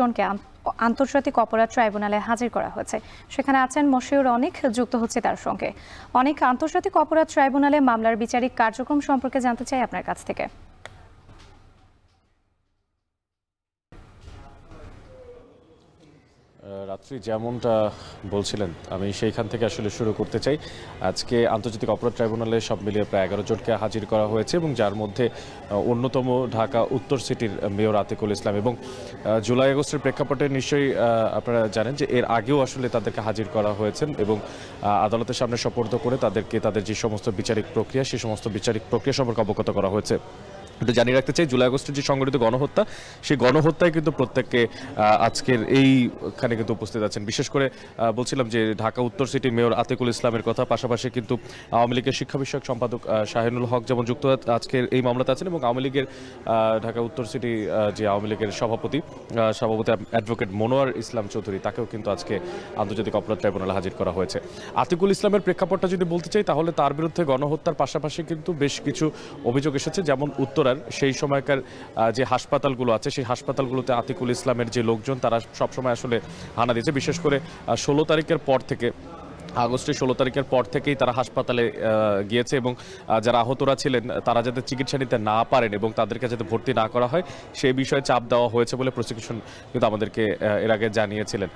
জনকে আন্তর্জাতিক অপরাধ ট্রাইব্যুনালে হাজির করা হয়েছে। সেখানে আছেন মশিউর অনেক, যুক্ত হচ্ছে তার সঙ্গে। অনেক, আন্তর্জাতিক অপরাধ ট্রাইব্যুনালে মামলার বিচারিক কার্যক্রম সম্পর্কে জানতে চাই আপনার কাছ থেকে। রাত্রি যেমনটা বলছিলেন আমি সেইখান থেকে আসলে শুরু করতে চাই। আজকে আন্তর্জাতিক অপরাধ ট্রাইব্যুনালে সব মিলিয়ে প্রায় 11 জনকে হাজির করা হয়েছে এবং যার মধ্যে অন্যতম ঢাকা উত্তর সিটির মেয়র আতিকুল ইসলাম। এবং জুলাই আগস্টের প্রেক্ষাপটে নিশ্চয়ই আপনারা জানেন যে এর আগেও আসলে তাদেরকে হাজির করা হয়েছে এবং আদালতের সামনে সোপর্দ করে তাদেরকে তাদের যে সমস্ত বিচারিক প্রক্রিয়া সেই সমস্ত বিচারিক প্রক্রিয়া সম্পর্কে অবগত করা হয়েছে। একটু জানিয়ে রাখতে চাই, জুলাই আগস্টের যে সংগঠিত গণহত্যা সেই গণহত্যায় কিন্তু প্রত্যেককে আজকের এইখানে কিন্তু উপস্থিত আছেন। বিশেষ করে বলছিলাম যে ঢাকা উত্তর সিটির মেয়র আতিকুল ইসলামের কথা, পাশাপাশি কিন্তু আওয়ামী লীগের শিক্ষা বিষয়ক সম্পাদক শাহিনুল হক যেমন যুক্ত আজকের এই মামলাতে আছেন এবং আওয়ামী লীগের ঢাকা উত্তর সিটি যে আওয়ামী লীগের সভাপতি অ্যাডভোকেট মনোয়ার ইসলাম চৌধুরী, তাকেও কিন্তু আজকে আন্তর্জাতিক অপরাধ ট্রাইব্যুনালে হাজির করা হয়েছে। আতিকুল ইসলামের প্রেক্ষাপটটা যদি বলতে চাই তাহলে তার বিরুদ্ধে গণহত্যার পাশাপাশি কিন্তু বেশ কিছু অভিযোগ এসেছে। যেমন উত্তরার সেই সময়কার যে হাসপাতালগুলো আছে সেই হাসপাতালগুলোতে আতিকুল ইসলামের যে লোকজন তারা সবসময় আসলে হানা দিয়েছে। বিশেষ করে 16 তারিখের পর থেকে, আগস্টের 16 তারিখের পর থেকেই তারা হাসপাতালে গিয়েছে এবং যারা আহতরা ছিলেন তারা যাতে চিকিৎসা নিতে না পারেন এবং তাদেরকে যাতে ভর্তি না করা হয় সেই বিষয়ে চাপ দেওয়া হয়েছে বলে প্রসিকিউশন কিন্তু আমাদেরকে এর আগে জানিয়েছিলেন।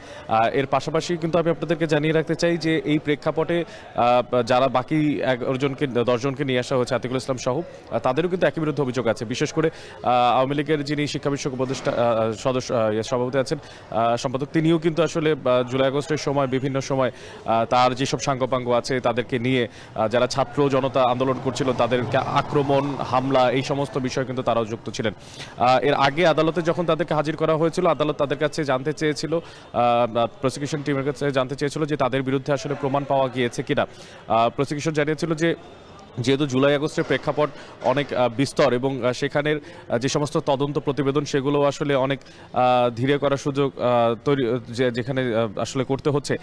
এর পাশাপাশি কিন্তু আমি আপনাদেরকে জানিয়ে রাখতে চাই যে এই প্রেক্ষাপটে যারা বাকি 10 জনকে নিয়ে আসা হয়েছে আতিকুল ইসলাম সহ, তাদেরও কিন্তু একই বিরুদ্ধে অভিযোগ আছে। বিশেষ করে আওয়ামী লীগের যিনি শিক্ষা বিষয়ক উপদেষ্টা সভাপতি আছেন সম্পাদক, তিনিও কিন্তু আসলে জুলাই আগস্টের সময় বিভিন্ন সময় তার যেসব সাঙ্গপাঙ্গ আছে তাদেরকে নিয়ে যারা ছাত্র জনতা আন্দোলন করছিল তাদেরকে আক্রমণ, হামলা, এই সমস্ত বিষয় কিন্তু তারাও যুক্ত ছিলেন। এর আগে আদালতে যখন তাদেরকে হাজির করা হয়েছিল, আদালত তাদের কাছে জানতে চেয়েছিল, প্রসিকিউশন টিমের কাছে জানতে চেয়েছিল যে তাদের বিরুদ্ধে আসলে প্রমাণ পাওয়া গিয়েছে কিনা। প্রসিকিউশন জানিয়েছিল যে যেহেতু জুলাই আগস্টের প্রেক্ষাপট অনেক বিস্তর এবং সেখানের যে সমস্ত তদন্ত প্রতিবেদন সেগুলো আসলে অনেক ধীরে করার সুযোগ তৈরি যেখানে আসলে করতে হচ্ছে,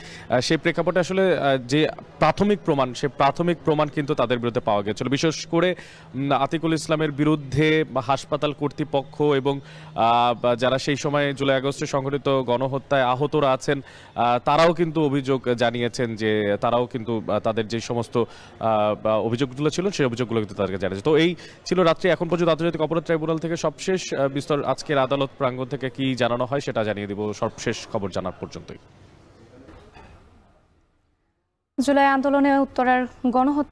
সেই প্রেক্ষাপটে আসলে যে প্রাথমিক প্রমাণ কিন্তু তাদের বিরুদ্ধে পাওয়া গিয়েছিল। বিশেষ করে আতিকুল ইসলামের বিরুদ্ধে হাসপাতাল কর্তৃপক্ষ এবং যারা সেই সময় জুলাই আগস্টে সংঘটিত গণহত্যায় আহতরা আছেন তারাও কিন্তু অভিযোগ জানিয়েছেন যে তারাও কিন্তু তাদের যে সমস্ত অভিযোগ ছিল সেই অভিযোগগুলো কিন্তু তাদেরকে জানিয়েছে। তো এই ছিল রাত্রি। এখন পর্যন্ত আন্তর্জাতিক অপরাধ ট্রাইব্যুনাল থেকে সবশেষ বিস্তর আজকের আদালত প্রাঙ্গণ থেকে কি জানানো হয় সেটা জানিয়ে দিব সবশেষ খবর জানার পর্যন্তই। জুলাই আন্দোলনে উত্তরার গণহত্যা